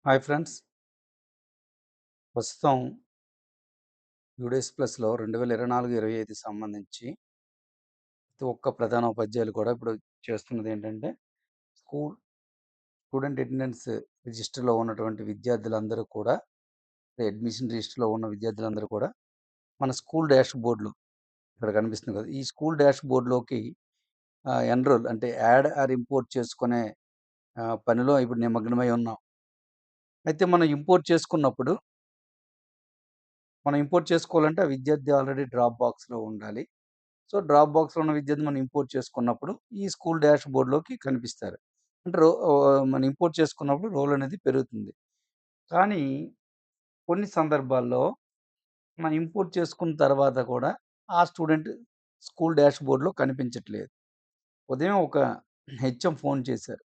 Hi friends. ప్రస్తుతం UDISE ప్లస్‌లో 2024, 25 సంబంధించి ప్రతి ఒక్క ప్రధానోపాధ్యాయులు కూడా ఇప్పుడు చేస్తున్నదేంటంటే, స్కూల్ స్టూడెంట్ అటెండెన్స్ రిజిస్టర్‌లో ఉన్నటువంటి విద్యార్థులందరూ కూడా, అడ్మిషన్ రిజిస్టర్‌లో ఉన్న విద్యార్థులందరూ కూడా, మన స్కూల్ డాష్ బోర్డ్‌లో ఇక్కడ కనిపిస్తుంది కదా! ఈ స్కూల్ డాష్ బోర్డ్‌లోకి ఎన్రోల్ అంటే యాడ్ ఆర్ ఇంపోర్ట్ చేసుకునే పనిలో ఇప్పుడు నిమగ్నమై ఉన్నాం. అయితే మనం ఇంపోర్ట్ చేసుకోవాలంటే ఆ విద్యార్థి ఆల్రెడీ డ్రాప్ బాక్స్‌లో ఉండాలి. సో, డ్రాప్ బాక్స్‌లో ఉన్న విద్యార్థి మనం ఇంపోర్ట్ చేసుకున్నప్పుడు, ఈ స్కూల్ డాష్ బోర్డ్‌లోకి కనిపిస్తారు. అంటే మనం ఇంపోర్ట్ చేసుకున్నప్పుడు రోల్ అనేది పెరుగుతుంది. కానీ కొన్ని సందర్భాల్లో మనం ఇంపోర్ట్ చేసుకున్న తర్వాత కూడా ఆ స్టూడెంట్ స్కూల్ డాష్ బోర్డ్‌లో కనిపించట్లేదు. ఉదయం ఒక హెచ్ఎం ఫోన్ చేశారు.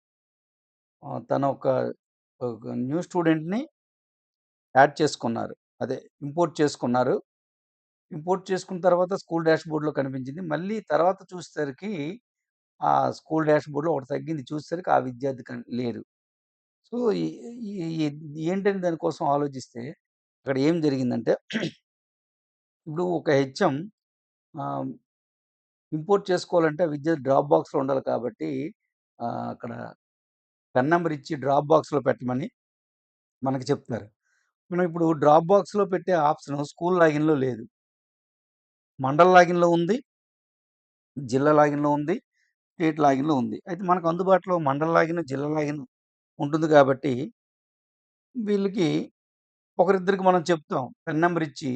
తను ఒక న్యూ స్టూడెంట్‌ని యాడ్ చేసుకున్నారు. అదే ఇంపోర్ట్ చేసుకున్నారు. ఇంపోర్ట్ చేసుకున్న తర్వాత స్కూల్ డాష్ బోర్డ్‌లో కనిపించింది. మళ్ళీ తర్వాత చూసేసరికి ఆ స్కూల్ డాష్ బోర్డ్‌లో ఒకటి తగ్గింది. చూసేసరికి ఆ విద్యార్థి లేరు. సో, ఈ ఈ ఈ ఏంటని దాని కోసం ఆలోచిస్తే అక్కడ ఏం జరిగిందంటే ఇప్పుడు ఒక హెచ్ఎం ఆహ్, ఇంపోర్ట్ చేసుకోవాలంటే ఆ విద్యార్థి డ్రాప్ బాక్స్‌లో ఉండాలి కాబట్టి అక్కడ పెన్ నంబర్ ఇచ్చి డ్రాప్ బాక్స్‌లో పెట్టమని మనకు చెప్తున్నారు. మనం ఇప్పుడు డ్రాప్ బాక్స్‌లో పెట్టే ఆప్షన్ స్కూల్ లాగిన్‌లో లేదు. మండల్ లాగిన్‌లో ఉంది. జిల్లా లాగిన్‌లో ఉంది. స్టేట్ లాగిన్‌లో ఉంది. అయితే మనకు అందుబాటులో మండల్ లాగిన్, జిల్లా లాగిన్ ఉంటుంది కాబట్టి వీళ్ళకి ఒకరిద్దరికి మనం చెప్తాం. పెన్ నంబర్ ఇచ్చి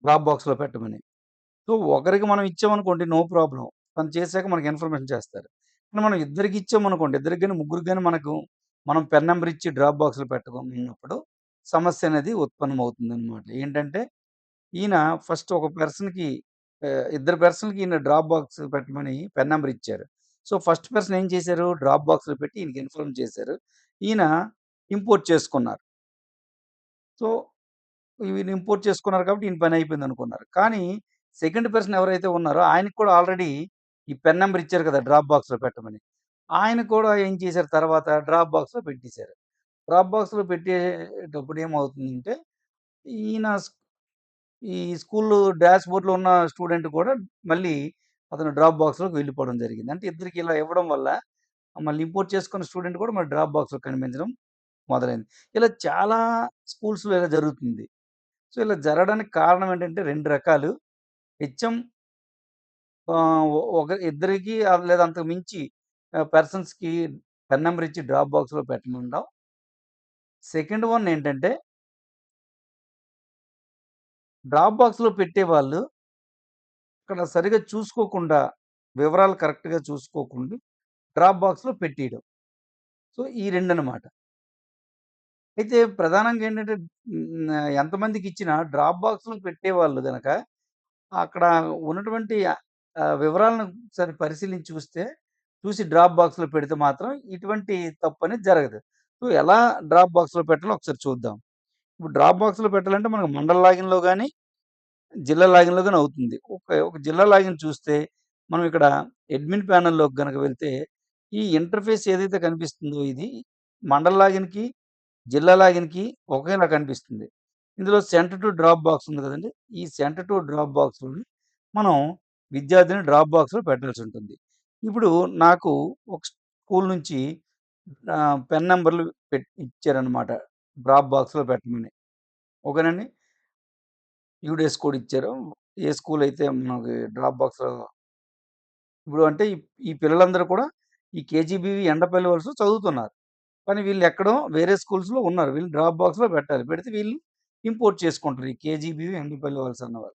డ్రాప్ బాక్స్‌లో పెట్టమని. సో, ఒకరికి మనం ఇచ్చామనుకోండి నో ప్రాబ్లమ్. తను చేసాక మనకి ఇన్ఫర్మేషన్ చేస్తారు. కానీ మనం ఇద్దరికి ఇచ్చామనుకోండి, ఇద్దరికి గాని, ముగ్గురికి గాని మనం పెన్ నంబర్ ఇచ్చి డ్రాప్ బాక్స్‌లో పెట్టుకున్నప్పుడు సమస్య అనేది ఉత్పన్నమవుతుందనమాట. ఏంటంటే, ఈయన ఫస్ట్ ఒక పర్సన్‌కి ఇద్దరు పర్సన్‌లకి ఈయన డ్రాప్ బాక్స్ పెట్టమని పెన్ నంబర్ ఇచ్చారు. సో, ఫస్ట్ పర్సన్ ఏం చేశారు? డ్రాప్ బాక్స్‌లో పెట్టి ఈయనకి ఇన్ఫార్మ్ చేశారు. ఈయన ఇంపోర్ట్ చేసుకున్నారు. సో, వీళ్ళు ఇంపోర్ట్ చేసుకున్నారు కాబట్టి ఈయన పని అయిపోయిందనుకున్నారు. కానీ సెకండ్ పర్సన్ ఎవరైతే ఉన్నారో ఆయనకి కూడా ఆల్రెడీ ఈ పెన్ నంబర్ ఇచ్చారు కదా! డ్రాప్ బాక్స్‌లో పెట్టమని. ఆయన కూడా ఏం చేశారు తర్వాత డ్రాప్ బాక్స్‌లో పెట్టేసారు. డ్రాప్ బాక్స్‌లో పెట్టేటప్పుడు ఏమవుతుందంటే ఈయన ఈ స్కూలు డాష్ బోర్డ్‌లో ఉన్న స్టూడెంట్ కూడా మళ్ళీ అతను డ్రాప్ బాక్స్‌లోకి వెళ్ళిపోవడం జరిగింది. అంటే ఇద్దరికి ఇలా ఇవ్వడం వల్ల మళ్ళీ ఇంపోర్ట్ చేసుకున్న స్టూడెంట్ కూడా మళ్ళీ డ్రాప్ బాక్స్‌లో కనిపించడం మొదలైంది. ఇలా చాలా స్కూల్స్‌లో ఇలా జరుగుతుంది. సో, ఇలా జరగడానికి కారణం ఏంటంటే 2 రకాలు. హెచ్ఎం ఒక ఇద్దరికి లేదా అంతకు మించి పర్సన్స్‌కి పెన్ నంబర్ ఇచ్చి డ్రాప్ బాక్స్‌లో పెట్టమనడం. సెకండ్ వన్ ఏంటంటే డ్రాప్ బాక్స్‌లో పెట్టేవాళ్ళు అక్కడ సరిగ్గా చూసుకోకుండా, వివరాలు కరెక్ట్‌గా చూసుకోకుండా డ్రాప్ బాక్స్‌లో పెట్టేయడం. సో, ఈ రెండనమాట. అయితే ప్రధానంగా ఏంటంటే ఎంతమందికిచ్చినా డ్రాప్ బాక్స్‌లో పెట్టేవాళ్ళు గనక అక్కడ ఉన్నటువంటి వివరాలను ఒకసారి పరిశీలించి చూసి డ్రాప్ బాక్స్‌లో పెడితే మాత్రం ఇటువంటి తప్పనేది జరగదు. సో, ఎలా డ్రాప్ బాక్స్‌లో పెట్టాలో ఒకసారి చూద్దాం. ఇప్పుడు డ్రాప్ బాక్స్‌లో పెట్టాలంటే మనకు మండల్ లాగిన్‌లో గాని, జిల్లా లాగిన్‌లో గాని అవుతుంది. ఒక జిల్లా లాగిన్ చూస్తే మనం ఇక్కడ అడ్మిన్ ప్యానెల్‌లోకి గనక వెళ్తే ఈ ఇంటర్ఫేస్ ఏదైతే కనిపిస్తుందో ఇది మండల్ లాగిన్‌కి, జిల్లా లాగిన్‌కి ఒకేలా కనిపిస్తుంది. ఇందులో సెండ్ టు డ్రాప్ బాక్స్ ఉంది కదండీ! ఈ సెండ్ టు డ్రాప్ బాక్స్‌లోని మనం విద్యార్థిని డ్రాప్ బాక్స్‌లో పెట్టాల్సుంటుంది. ఇప్పుడు నాకు ఒక స్కూల్ నుంచి పెన్ నంబర్‌లు ఇచ్చారనమాట. డ్రాప్ బాక్స్‌లో పెట్టమని. ఓకేనండి. యూడేస్ కోడ్ ఇచ్చారు. ఏ స్కూల్ అయితే మనకి డ్రాప్ బాక్స్‌లో ఇప్పుడు అంటే ఈ పిల్లలందరూ కూడా ఈ కేజీబీవీ ఎండపల్లి వలసలో చదువుతున్నారు. కానీ వీళ్ళెక్కడో వేరే స్కూల్స్‌లో ఉన్నారు. వీళ్ళు డ్రాప్ బాక్స్‌లో పెట్టాలి. పెడితే వీళ్ళు ఇంపోర్ట్ చేసుకుంటారు. ఈ కేజీబీవీ ఎండపల్లి వలస అన్నవాళ్ళు.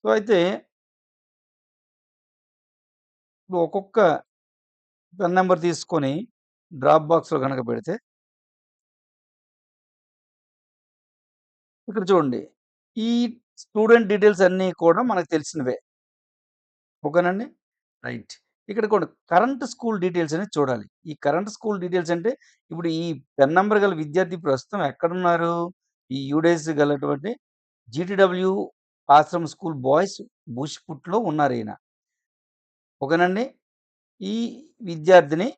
సో, అయితే ఇప్పుడు ఒక్కొక్క పెన్ నంబర్ తీసుకొని డ్రాప్ బాక్స్‌లో గనక పెడితే ఇక్కడ చూడండి. ఈ స్టూడెంట్ డీటెయిల్స్ అన్నీ కూడా మనకు తెలిసినవే. ఓకేనండి. రైట్. ఇక్కడ కూడా కరెంట్ స్కూల్ డీటెయిల్స్ అనేది చూడాలి. ఈ కరెంట్ స్కూల్ డీటెయిల్స్ అంటే ఇప్పుడు ఈ పెన్ నంబర్ గల విద్యార్థి ప్రస్తుతం ఎక్కడున్నారు? ఈ UDISE గలటువంటి GTW Ashram school boys బుష్‌పుట్‌లో ఉన్నారీయన. ఓకేనండి. ఈ విద్యార్థిని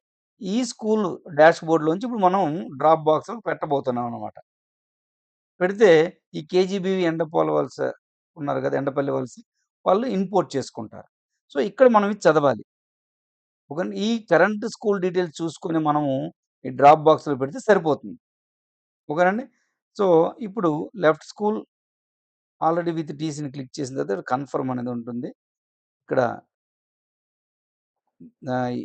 ఈ స్కూల్ డాష్‌బోర్డ్‌లోంచి ఇప్పుడు మనం డ్రాప్ బాక్స్‌లో పెట్టబోతున్నాం అన్నమాట. పెడితే ఈ కేజీబీవీ ఎండపోల వలస ఉన్నారు గదా! ఎండపల్లి వలస వాళ్ళు ఇంపోర్ట్ చేసుకుంటారు. సో, ఇక్కడ మనం ఇది చదవాలి. ఈ కరెంట్ స్కూల్ డీటెయిల్స్ చూసుకొని మనము ఈ డ్రాప్ బాక్స్‌లో పెడితే సరిపోతుంది. ఓకేనండి. సో, ఇప్పుడు లెఫ్ట్ స్కూల్ ఆల్రెడీ విత్ టీసీని క్లిక్ చేసిన తర్వాత కన్ఫర్మ్ అనేది ఉంటుంది. ఇక్కడ ఈ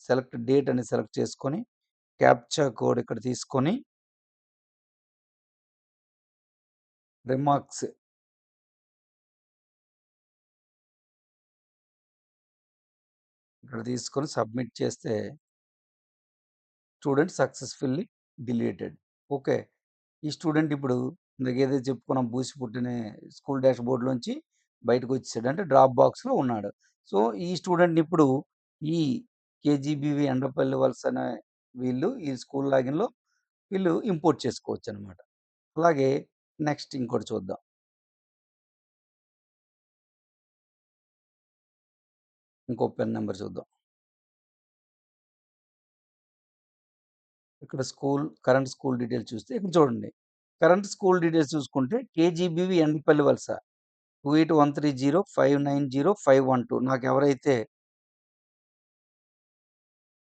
సెలెక్ట్ డేట్ అనేది సెలెక్ట్ చేసుకొని, క్యాప్చా కోడ్ ఇక్కడ తీసుకొని, రిమార్క్స్ ఇక్కడ తీసుకొని సబ్మిట్ చేస్తే స్టూడెంట్ సక్సెస్‌ఫుల్లీ డిలీటెడ్. ఓకే. ఈ స్టూడెంట్ ఇప్పుడు ఇందాకేదైతే చెప్పుకున్నాం బూసిపుట్టినే స్కూల్ డాష్‌బోర్డ్‌లోంచి బయటకొచ్చేసాడు. అంటే డ్రాప్ బాక్స్‌లో ఉన్నాడు. సో, ఈ స్టూడెంట్‌ని ఇప్పుడు ఈ కేజీబీవీ ఎండపల్లి వలస అనే వీళ్ళు ఈ స్కూల్ లాగిన్‌లో వీళ్ళు ఇంపోర్ట్ చేసుకోవచ్చనమాట. అలాగే నెక్స్ట్ ఇంకోటి చూద్దాం. ఇంకో పెన్ నంబర్ చూద్దాం. ఇక్కడ కరెంట్ స్కూల్ డీటెయిల్స్ చూస్తే ఇక్కడ చూడండి. కరెంట్ స్కూల్ డీటెయిల్స్ చూసుకుంటే కేజీబీవీ ఎండపల్లి వలస 281305905112 నాకెవరైతే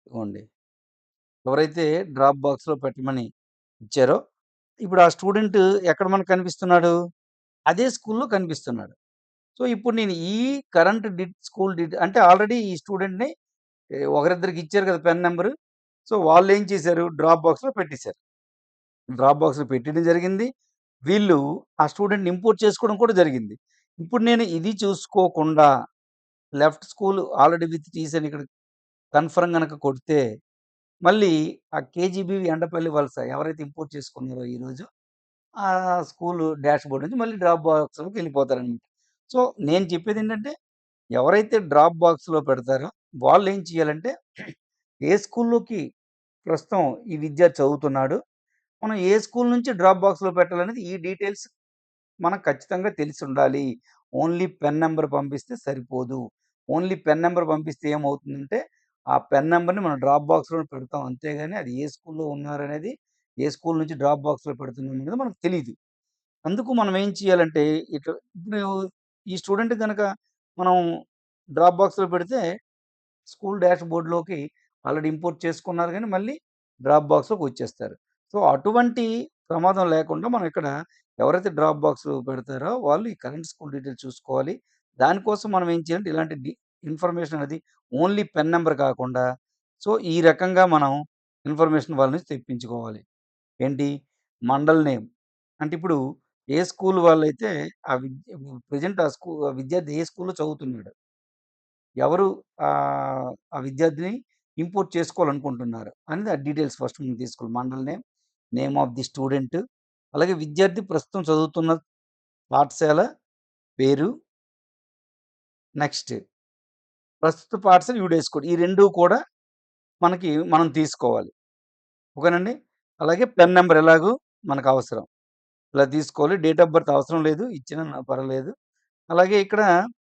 ఇగోండి. ఎవరైతే డ్రాప్ బాక్స్‌లో పెట్టమని ఇచ్చారో, ఇప్పుడు ఆ స్టూడెంట్ ఎక్కడ మనకు కనిపిస్తున్నాడు? అదే స్కూల్‌లో కనిపిస్తున్నాడు. సో, ఇప్పుడు నేను ఈ కరెంట్ స్కూల్ అంటే ఆల్రెడీ ఈ స్టూడెంట్‌ని ఒకరిద్దరికి ఇచ్చారు కదా! Pen number. సో, వాళ్ళేం చేశారు? డ్రాప్ బాక్స్‌లో పెట్టేసారు. డ్రాప్ బాక్స్‌లో పెట్టడం జరిగింది. వీళ్ళు ఆ స్టూడెంట్‌ని ఇంపోర్ట్ చేసుకోవడం కూడా జరిగింది. ఇప్పుడు నేను ఇది చూసుకోకుండా లెఫ్ట్ స్కూల్ ఆల్రెడీ విత్ టీస్ అని ఇక్కడ కన్ఫర్మ్ గనక కొడితే మళ్ళీ ఆ కేజీబీవీ ఎండపల్లి వలస ఎవరైతే ఇంపోర్ట్ చేసుకున్నారో ఈరోజు, ఆ స్కూలు డాష్‌బోర్డ్ నుంచి మళ్ళీ డ్రాప్ బాక్స్‌లోకి వెళ్ళిపోతారనమాట. సో, నేను చెప్పేదేంటంటే, ఎవరైతే డ్రాప్ బాక్స్‌లో పెడతారో వాళ్ళేం చేయాలంటే, ఏ స్కూల్‌లోకి ప్రస్తుతం ఈ విద్యార్థి చదువుతున్నాడు, మనం ఏ స్కూల్ నుంచి డ్రాప్ బాక్స్‌లో పెట్టాలనేది ఈ డీటెయిల్స్ మనకు ఖచ్చితంగా తెలిసుండాలి. ఓన్లీ పెన్ నంబర్ పంపిస్తే సరిపోదు. ఓన్లీ పెన్ నంబర్ పంపిస్తే ఏమవుతుందంటే, ఆ పెన్ నంబర్‌ని మనం డ్రాప్ బాక్స్‌లో పెడతాం. అంతేగాని అది ఏ స్కూల్‌లో ఉన్నారనేది, ఏ స్కూల్ నుంచి డ్రాప్ బాక్స్‌లో పెడుతున్నాం అనేది మనకు తెలీదు. అందుకు మనం ఏం చేయాలంటే, ఇప్పుడు ఈ స్టూడెంట్ గనక మనం డ్రాప్ బాక్స్‌లో పెడితే స్కూల్ డాష్‌బోర్డ్‌లోకి ఆల్రెడీ ఇంపోర్ట్ చేసుకున్నారు గానీ, మళ్ళీ డ్రాప్ బాక్స్‌లోకి వచ్చేస్తారు. సో, అటువంటి ప్రమాదం లేకుండా మనం ఇక్కడ ఎవరైతే డ్రాప్ బాక్స్ పెడతారో వాళ్ళు ఈ కరెంట్ స్కూల్ డీటెయిల్స్ చూసుకోవాలి. దానికోసం మనం ఏం చేయాలంటే ఇలాంటి ఇన్ఫర్మేషన్ అనేది ఓన్లీ పెన్ నంబర్ కాకుండా, సో, ఈ రకంగా మనం ఇన్ఫర్మేషన్ వాళ్ళ నుంచి తెప్పించుకోవాలి. ఏంటి? మండల్ నేమ్. అంటే ఇప్పుడు ఏ స్కూల్ వాళ్ళైతే ఆ ప్రెజెంట్ ఆ విద్యార్థి ఏ స్కూల్‌లో చదువుతున్నాడు. ఎవరు ఆ విద్యార్థిని ఇంపోర్ట్ చేసుకోవాలనుకుంటున్నారు అనేది ఆ డీటెయిల్స్ ఫస్ట్ మనం తీసుకోవాలి. Mandal name, name of the student, అలాగే విద్యార్థి ప్రస్తుతం చదువుతున్న పాఠశాల పేరు, నెక్స్ట్ ప్రస్తుత పాఠశాల యూడేస్ కోడ్. ఈ 2 కూడా మనం తీసుకోవాలి. ఓకేనండి. అలాగే పెన్ నంబర్ ఎలాగో మనకవసరం. ఇలా తీసుకోవాలి. డేట్ ఆఫ్ బర్త్ అవసరం లేదు. ఇచ్చినా పర్వాలేదు. అలాగే ఇక్కడ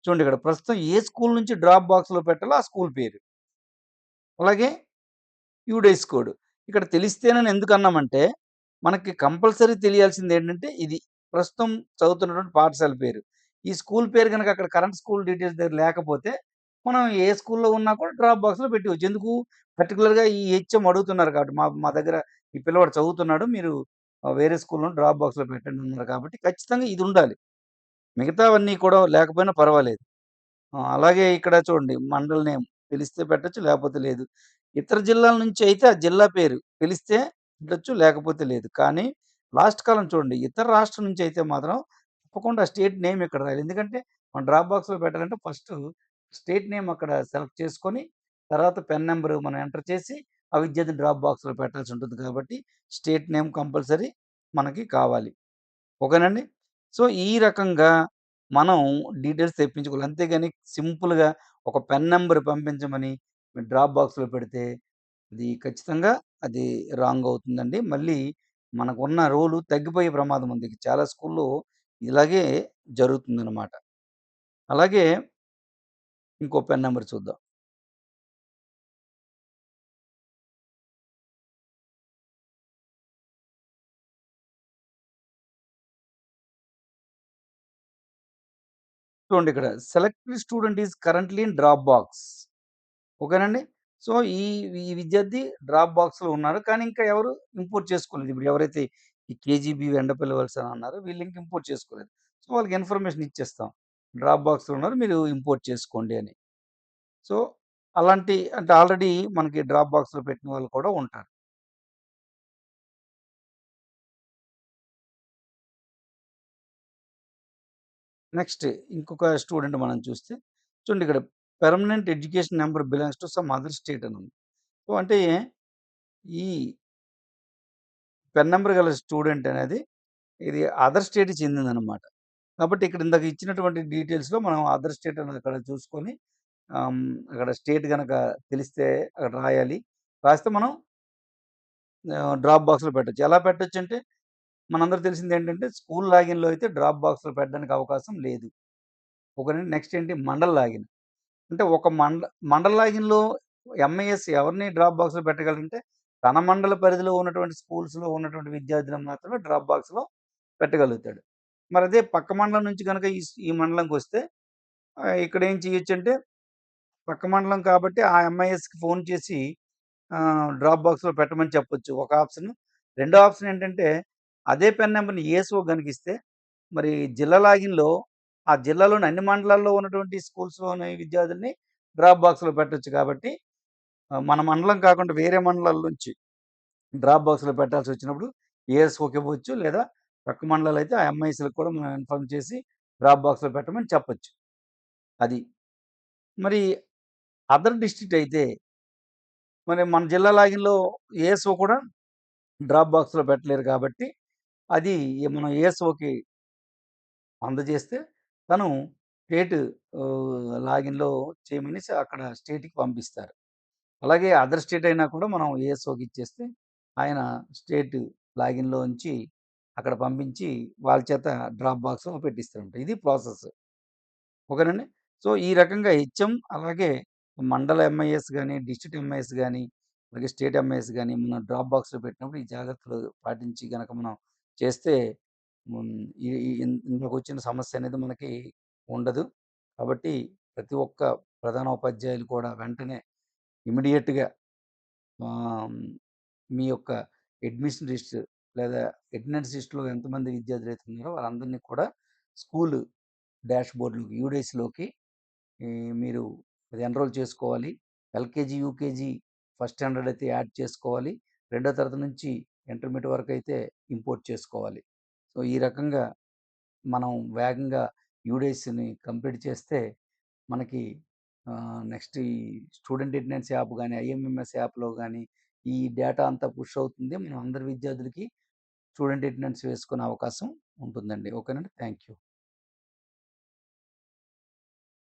చూడండి ఇక్కడ ప్రస్తుతం ఏ స్కూల్ నుంచి డ్రాప్ బాక్స్‌లో పెట్టాలో ఆ స్కూల్ పేరు. అలాగే యూడేస్ కోడ్. ఇక్కడ తెలిస్తేనని ఎందుకన్నామంటే, మనకి కంపల్సరీ తెలియాల్సిందేంటంటే ఇది. ప్రస్తుతం చదువుతున్నటువంటి పాఠశాల పేరు. ఈ స్కూల్ పేరు గనక అక్కడ కరెంట్ స్కూల్ డీటెయిల్స్ దగ్గర లేకపోతే, మనం ఏ స్కూల్‌లో ఉన్నా కూడా డ్రాప్ బాక్స్‌లో పెట్టేయొచ్చు. ఎందుకు? పర్టిక్యులర్‌గా ఈ హెచ్ఎం అడుగుతున్నారు కాబట్టి, మా మా దగ్గర ఈ పిల్లవాడు చదువుతున్నాడు. మీరు వేరే స్కూల్‌లో డ్రాప్ బాక్స్‌లో పెట్టండి అన్నారు కాబట్టి, ఖచ్చితంగా ఇదుండాలి. మిగతావన్నీ కూడా లేకపోయినా పర్వాలేదు. అలాగే ఇక్కడ చూడండి మండల్ నేమ్ తెలిస్తే పెట్టొచ్చు, లేకపోతే లేదు. ఇతర జిల్లాల నుంచి అయితే ఆ జిల్లా పేరు తెలిస్తే పెట్టొచ్చు, లేకపోతే లేదు. కానీ లాస్ట్ కాలమ్ చూడండి. ఇతర రాష్ట్రం నుంచి అయితే మాత్రం తప్పకుండా స్టేట్ నేమ్ ఇక్కడ రాయాలి. ఎందుకంటే మనం డ్రాప్ బాక్స్‌లో పెట్టాలంటే ఫస్టు స్టేట్ నేమ్ అక్కడ సెలెక్ట్ చేసుకొని, తర్వాత పెన్ నంబర్ మనం ఎంటర్ చేసి, ఆ విద్యార్థిని డ్రాప్ బాక్స్‌లో పెట్టాల్సి ఉంటుంది కాబట్టి, స్టేట్ నేమ్ కంపల్సరీ మనకి కావాలి. ఓకేనండి. సో, ఈ రకంగా మనం డీటెయిల్స్ తెప్పించుకోవాలి. అంతేగాని సింపుల్‌గా ఒక పెన్ నంబర్ పంపించమని డ్రాప్ బాక్స్‌లో పెడితే అది ఖచ్చితంగా అది రాంగ్ అవుతుందండి. మళ్ళీ మనకున్న రోలు తగ్గిపోయే ప్రమాదం ఉంది. చాలా స్కూల్‌లో ఇలాగే జరుగుతుందనమాట. అలాగే ఇంకో పెన్ నంబర్ చూద్దాం. చూడండి ఇక్కడ selected student is currently in drop box. ఓకేనండి. సో, ఈ ఈ విద్యార్థి డ్రాప్ బాక్స్‌లో ఉన్నారు. కానీ ఇంకా ఎవరు ఇంపోర్ట్ చేసుకోలేదు. ఇప్పుడు ఎవరైతే ఈ కేజీబీ వెండపల్లి వలస అని అన్నారో వీళ్ళు ఇంక ఇంపోర్ట్ చేసుకోలేదు. సో, వాళ్ళకి ఇన్ఫర్మేషన్ ఇచ్చేస్తాం. డ్రాప్ బాక్స్‌లో ఉన్నారు. మీరు ఇంపోర్ట్ చేసుకోండి అని. సో, అలాంటి అంటే ఆల్రెడీ మనకి డ్రాప్ బాక్స్‌లో పెట్టిన వాళ్ళు కూడా ఉంటారు. నెక్స్ట్ ఇంకొక స్టూడెంట్ మనం చూస్తే చూడండి ఇక్కడ permanent education number belongs to some other state అని ఉంది. సో, అంటే ఈ పెన్ నంబర్ గల స్టూడెంట్ అనేది ఇది అదర్ స్టేట్‌కి చెందిందనమాట. కాబట్టి ఇక్కడ ఇందాక ఇచ్చినటువంటి డీటెయిల్స్‌లో మనం అదర్ స్టేట్ అనేది అక్కడ చూసుకొని అక్కడ స్టేట్ గనక తెలిస్తే అక్కడ రాయాలి. రాస్తే మనం డ్రాప్ బాక్స్‌లో పెట్టొచ్చు. ఎలా పెట్టొచ్చంటే మనందరికి తెలిసిందేంటంటే స్కూల్ లాగిన్‌లో అయితే డ్రాప్ బాక్స్‌లో పెట్టడానికి అవకాశం లేదు. ఒకటి నెక్స్ట్ ఏంటి మండల్ లాగిన్. అంటే ఒక మండల్ లాగిన్‌లో ఎంఐఎస్ ఎవరిని డ్రాప్ బాక్స్‌లో పెట్టగలరంటే తన మండల పరిధిలో ఉన్నటువంటి స్కూల్స్‌లో ఉన్నటువంటి విద్యార్థులను మాత్రమే డ్రాప్ బాక్స్‌లో పెట్టగలుగుతాడు. మరి అదే పక్క మండలం నుంచి గనక ఈ మండలంకొస్తే ఇక్కడ ఏం చేయొచ్చంటే పక్క మండలం కాబట్టి ఆ ఎంఐఎస్‌కి ఫోన్ చేసి డ్రాప్ బాక్స్‌లో పెట్టమని చెప్పొచ్చు. ఒక ఆప్షన్. రెండో ఆప్షన్ ఏంటంటే అదే పెన్ నంబర్‌ని ఏఎస్‌ఓ గనకిస్తే మరి జిల్లా లాగిన్‌లో ఆ జిల్లాలోని అన్ని మండలాల్లో ఉన్నటువంటి స్కూల్స్‌లోని విద్యార్థుల్ని డ్రాప్ బాక్స్‌లో పెట్టొచ్చు కాబట్టి మన మండలం కాకుండా వేరే మండలాల నుంచి డ్రాప్ బాక్స్‌లో పెట్టాల్సొచ్చినప్పుడు ఏఎస్‌ఓకి ఇవ్వచ్చు. లేదా పక్క మండలాలైతే ఆ ఎంఐఎస్‌లకు కూడా మనం ఇన్ఫార్మ్ చేసి డ్రాప్ బాక్స్‌లో పెట్టమని చెప్పొచ్చు. అది. మరి అదర్ డిస్ట్రిక్ట్ అయితే మరి మన జిల్లా లాగిన్‌లో ఏఎస్‌ఓ కూడా డ్రాప్ బాక్స్‌లో పెట్టలేరు కాబట్టి అది మనం ఏఎస్‌ఓకి అందజేస్తే తను స్టేట్ లాగిన్‌లో చేయమనేసి అక్కడ స్టేట్‌కి పంపిస్తారు. అలాగే అదర్ స్టేట్ అయినా కూడా మనం ఏఎస్ఓకి ఇచ్చేస్తే ఆయన స్టేట్ లాగిన్‌లో ఉంచి అక్కడ పంపించి వాళ్ళ చేత డ్రాప్ బాక్స్‌లో పెట్టిస్తారనమాట. ఇది ప్రాసెస్. ఓకేనండి. సో, ఈ రకంగా హెచ్ఎం అలాగే మండల ఎంఐఎస్ గాని, డిస్ట్రిక్ట్ ఎంఐఎస్ గాని, అలాగే స్టేట్ ఎంఐఎస్ గాని మనం డ్రాప్ బాక్స్‌లో పెట్టినప్పుడు ఈ జాగ్రత్తలు పాటించి గనక మనం చేస్తే హ్మ్. ఈ ఈ ఇందులోకొచ్చిన సమస్య అనేది మనకి ఉండదు. కాబట్టి ప్రతి ఒక్క ప్రధానోపాధ్యాయులు కూడా వెంటనే ఇమ్మీడియేట్‌గా ఆహ్, మీ యొక్క అడ్మిషన్ లిస్ట్ లేదా అటెండెన్స్ లిస్ట్‌లో ఎంతమంది విద్యార్థులైతే ఉన్నారో వాళ్ళందరిని కూడా స్కూలు డాష్‌బోర్డ్‌లోకి యూడేస్‌లోకి మీరు అది ఎన్రోల్ చేసుకోవాలి. ఎల్‌కేజీ, యూకేజీ, ఫస్ట్ స్టాండర్డ్ అయితే యాడ్ చేసుకోవాలి. రెండో తరగతి నుంచి ఇంటర్మీడియేట్ వరకైతే ఇంపోర్ట్ చేసుకోవాలి. సో, ఈ రకంగా మనం వేగంగా యూడేస్‌ని కంప్లీట్ చేస్తే మనకి నెక్స్ట్ ఈ స్టూడెంట్ అటెండెన్స్ యాప్ గాని, ఐఎంఎంఎస్ యాప్‌లో గాని ఈ డేటా అంతా పుష్ అవుతుంది. మనం అందరి విద్యార్థులకి స్టూడెంట్ అటెండెన్స్ వేసుకునే అవకాశం ఉంటుందండి. ఓకేనండి. Thank you.